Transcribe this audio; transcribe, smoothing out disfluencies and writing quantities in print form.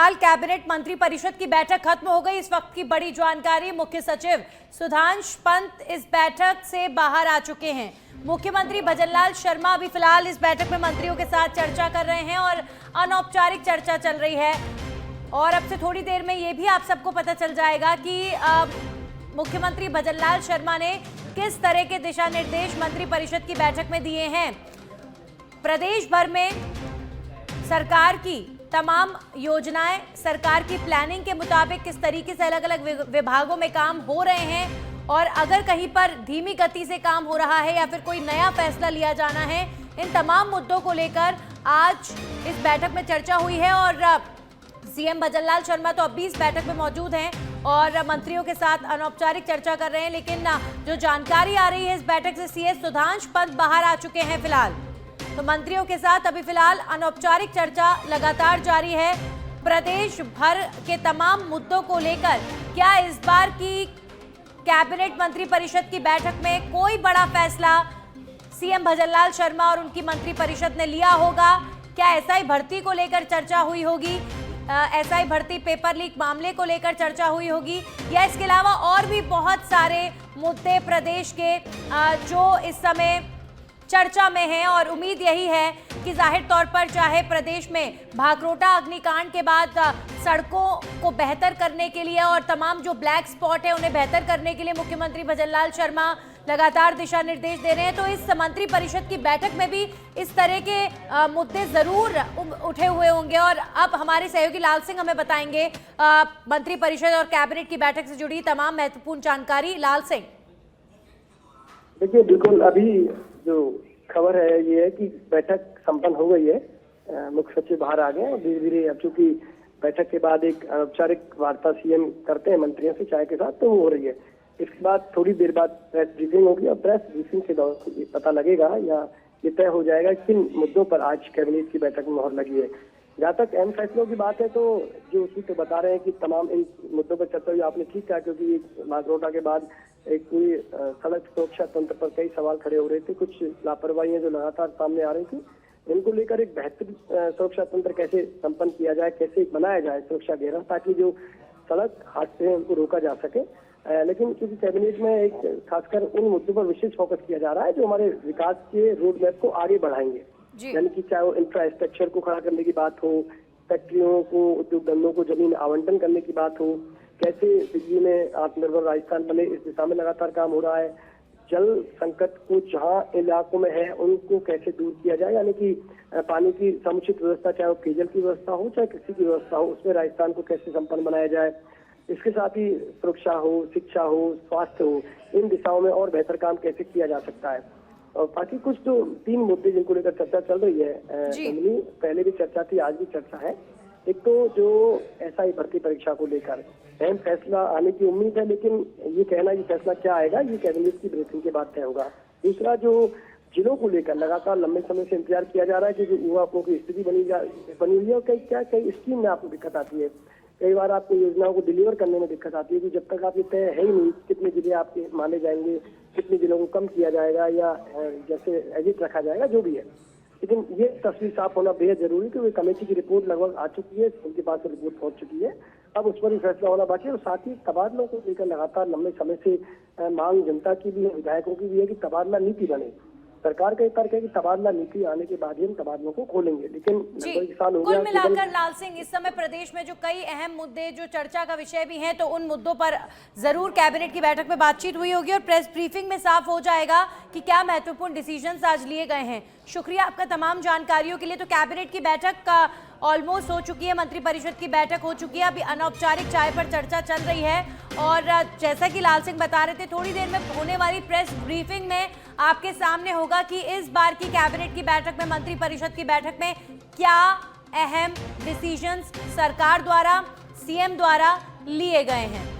फिलहाल कैबिनेट मंत्री परिषद की बैठक खत्म हो गई। इस वक्त की बड़ी जानकारी, मुख्य सचिव सुधांश पंत इस बैठक से बाहर आ चुके हैं। मुख्यमंत्री भजनलाल शर्मा अभी फिलहाल इस बैठक में मंत्रियों के साथ चर्चा कर रहे हैं और अनौपचारिक चर्चा चल रही है। और अब से थोड़ी देर में ये भी आप सबको पता चल जाएगा कि मुख्यमंत्री भजनलाल शर्मा ने किस तरह के दिशा निर्देश मंत्री परिषद की बैठक में दिए हैं। प्रदेश भर में सरकार की तमाम योजनाएं, सरकार की प्लानिंग के मुताबिक किस तरीके से अलग अलग विभागों में काम हो रहे हैं और अगर कहीं पर धीमी गति से काम हो रहा है या फिर कोई नया फैसला लिया जाना है, इन तमाम मुद्दों को लेकर आज इस बैठक में चर्चा हुई है। और सीएम भजनलाल शर्मा तो अब भी इस बैठक में मौजूद हैं और मंत्रियों के साथ अनौपचारिक चर्चा कर रहे हैं। लेकिन जो जानकारी आ रही है इस बैठक से, सीएस सुधांश पंत बाहर आ चुके हैं फिलहाल। तो मंत्रियों के साथ अभी फिलहाल अनौपचारिक चर्चा लगातार जारी है। प्रदेश भर के तमाम मुद्दों को लेकर क्या इस बार की कैबिनेट मंत्री परिषद की बैठक में कोई बड़ा फैसला सीएम भजनलाल शर्मा और उनकी मंत्री परिषद ने लिया होगा? क्या एसआई भर्ती को लेकर चर्चा हुई होगी, एसआई भर्ती पेपर लीक मामले को लेकर चर्चा हुई होगी, या इसके अलावा और भी बहुत सारे मुद्दे प्रदेश के जो इस समय चर्चा में है। और उम्मीद यही है कि जाहिर तौर पर चाहे प्रदेश में भाखरोटा अग्निकांड के बाद सड़कों को बेहतर करने के लिए और तमाम जो ब्लैक स्पॉट है उन्हें बेहतर करने के लिए मुख्यमंत्री भजनलाल शर्मा लगातार दिशा निर्देश दे रहे हैं, तो इस मंत्री परिषद की बैठक में भी इस तरह के मुद्दे जरूर उठे हुए होंगे। और अब हमारे सहयोगी लाल सिंह हमें बताएंगे मंत्री परिषद और कैबिनेट की बैठक से जुड़ी तमाम महत्वपूर्ण जानकारी। लाल सिंह, देखिए, बिल्कुल अभी जो खबर है ये है कि बैठक संपन्न हो गई है। मुख्य सचिव बाहर आ गए और धीरे धीरे, अब चूंकि बैठक के बाद एक औपचारिक वार्ता सीएम करते हैं मंत्रियों से चाय के साथ, तो वो हो रही है। इसके बाद थोड़ी देर बाद प्रेस ब्रीफिंग होगी और प्रेस ब्रीफिंग से पता लगेगा या ये तय हो जाएगा किन मुद्दों पर आज कैबिनेट की बैठक में मोहर लगी है। जहाँ तक अहम फैसलों की बात है तो जो उसी तो बता रहे हैं कि तमाम इन मुद्दों पर चर्चा हुई। आपने ठीक कहा, क्योंकि भाखरोटा के बाद एक पूरी सड़क सुरक्षा तंत्र पर कई सवाल खड़े हो रहे थे। कुछ लापरवाहियां जो लगातार सामने आ रही थी, इनको लेकर एक बेहतर सुरक्षा तंत्र कैसे संपन्न किया जाए, कैसे बनाया जाए सुरक्षा घेरा, ताकि जो सड़क हादसे हैं उनको रोका जा सके। लेकिन क्योंकि कैबिनेट में एक खासकर उन मुद्दों पर विशेष फोकस किया जा रहा है जो हमारे विकास के रोड मैप को आगे बढ़ाएंगे, यानी कि चाहे वो इंफ्रास्ट्रक्चर को खड़ा करने की बात हो, फैक्ट्रियों को, उद्योग धंधों को जमीन आवंटन करने की बात हो, कैसे बिजली में आत्मनिर्भर राजस्थान बने, इस दिशा में लगातार काम हो रहा है। जल संकट को जहाँ इलाकों में है उनको कैसे दूर किया जाए, यानी कि पानी की समुचित व्यवस्था, चाहे वो पेयजल की व्यवस्था हो चाहे कृषि की व्यवस्था हो, उसमें राजस्थान को कैसे संपन्न बनाया जाए। इसके साथ ही सुरक्षा हो, शिक्षा हो, स्वास्थ्य हो, इन दिशाओं में और बेहतर काम कैसे किया जा सकता है। और बाकी कुछ तो 3 मुद्दे जिनको लेकर चर्चा चल रही है, पहले भी चर्चा थी, आज भी चर्चा है। एक तो जो एसआई भर्ती परीक्षा को लेकर अहम फैसला आने की उम्मीद है, लेकिन ये कहना ये फैसला क्या आएगा ये कैबिनेट की ब्रीफिंग के बाद तय होगा। दूसरा, जो जिलों को लेकर लगातार लंबे समय से इंतजार किया जा रहा है कि युवाओं की स्थिति बनी हुई है और कई स्कीम में आपको दिक्कत आती है। कई बार आपको योजनाओं को डिलीवर करने में दिक्कत आती है कि जब तक आप ये तय है ही नहीं कितने जिले आपके माने जाएंगे, कितने जिलों को कम किया जाएगा या जैसे एजिट रखा जाएगा, जो भी है। लेकिन ये तस्वीर साफ होना बेहद जरूरी, क्योंकि कमेटी की रिपोर्ट लगभग आ चुकी है, उनके पास रिपोर्ट पहुंच चुकी है। अब उस पर ही फैसला होना बाकी है। और साथ ही तबादलों को लेकर लगातार लंबे समय से मांग जनता की भी है, विधायकों की भी है कि तबादला नीति बने। सरकार का तर्क है कि तबादला नीति आने के बाद ही हम तबादलों को खोलेंगे, लेकिन कुल मिलाकर लाल सिंह, इस समय प्रदेश में जो कई अहम मुद्दे जो चर्चा का विषय भी हैं, तो उन मुद्दों पर जरूर कैबिनेट की बैठक में बातचीत हुई होगी और प्रेस ब्रीफिंग में साफ हो जाएगा कि क्या महत्वपूर्ण डिसीजंस आज लिए गए हैं। शुक्रिया आपका तमाम जानकारियों के लिए। तो कैबिनेट की बैठक का ऑलमोस्ट हो चुकी है, मंत्री परिषद की बैठक हो चुकी है, अभी अनौपचारिक चाय पर चर्चा चल रही है। और जैसा कि लाल सिंह बता रहे थे, थोड़ी देर में होने वाली प्रेस ब्रीफिंग में आपके सामने होगा कि इस बार की कैबिनेट की बैठक में, मंत्री परिषद की बैठक में क्या अहम डिसीजंस सरकार द्वारा, सीएम द्वारा लिए गए हैं।